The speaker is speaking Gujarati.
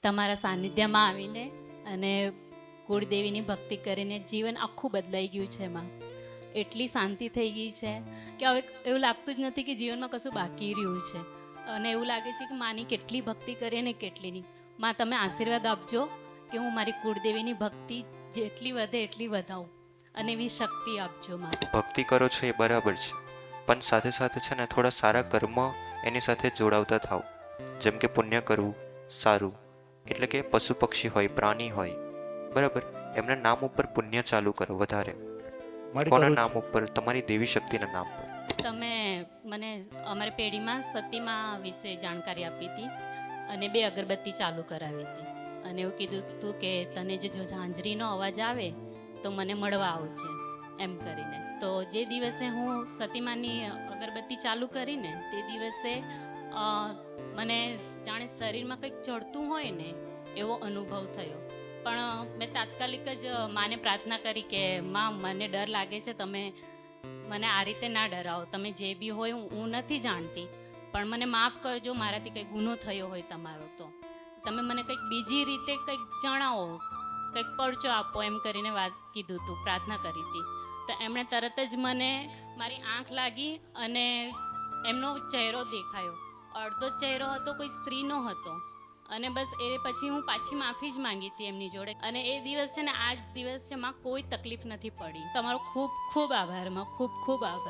તમારા સાનિધ્યમાં આવીને અને કુળદેવીની ભક્તિ કરીને જીવન આખું બદલાઈ ગયું છે માં. એટલી શાંતિ થઈ ગઈ છે કે હવે એવું લાગતું જ નથી કે જીવનમાં કશું બાકી રહ્યું છે. અને એવું લાગે છે કે માની કેટલી ભક્તિ કરીએ ને કેટલી નહીં. માં તમે આશીર્વાદ આપજો કે હું મારી કુળદેવીની ભક્તિ જેટલી વધે એટલી વધાવું અને એવી શક્તિ આપજો માં. ભક્તિ કરો છો એ બરાબર છે, પણ સાથે સાથે છે ને થોડા સારા કર્મ એની સાથે જોડાવતા થાવ. જેમ કે પુણ્ય કરવું સારું, એટલે કે પશુ પક્ષી હોય, પ્રાણી હોય, બરાબર, એમના નામ ઉપર પુણ્ય ચાલુ કરો વધારે. કોના નામ ઉપર? તમારી દેવી શક્તિના નામ પર. તમે મને અમારી પેઢીમાં સતીમાં વિશે જાણકારી આપી હતી અને 2 અગરબત્તી ચાલુ કરાવી હતી અને એવું કીધું હતું કે તને જો ઝાંઝરીનો અવાજ આવે તો મને મળવા આવજે એમ કરીને. તો જે દિવસે હું સતીમાની અગરબત્તી ચાલુ કરીને તે દિવસે મને જાણે શરીરમાં કંઈક ચડતું હોય ને એવો અનુભવ થયો. પણ મેં તાત્કાલિક જ માને પ્રાર્થના કરી કે માં મને ડર લાગે છે, તમે મને આ રીતે ના ડરાવો, તમે જે બી હોય હું નથી જાણતી પણ મને માફ કરજો, મારાથી કંઈક ગુનો થયો હોય તમારો તો તમે મને કંઈક બીજી રીતે કંઈક જણાવો, કંઈક પરચો આપો એમ કરીને વાત કીધું હતું, પ્રાર્થના કરી હતી. તો એમણે તરત જ મને મારી આંખ લાગી અને એમનો ચહેરો દેખાયો. અડધો ચહેરો હતો, કોઈ સ્ત્રીનો હતો અને બસ એ પછી હું પાછી માફી જ માંગી હતી એમની જોડે. અને એ દિવસ છે ને આ જ દિવસ છે માં કોઈ તકલીફ નથી પડી. તમારો ખૂબ ખૂબ આભાર માં, ખૂબ ખૂબ આભાર.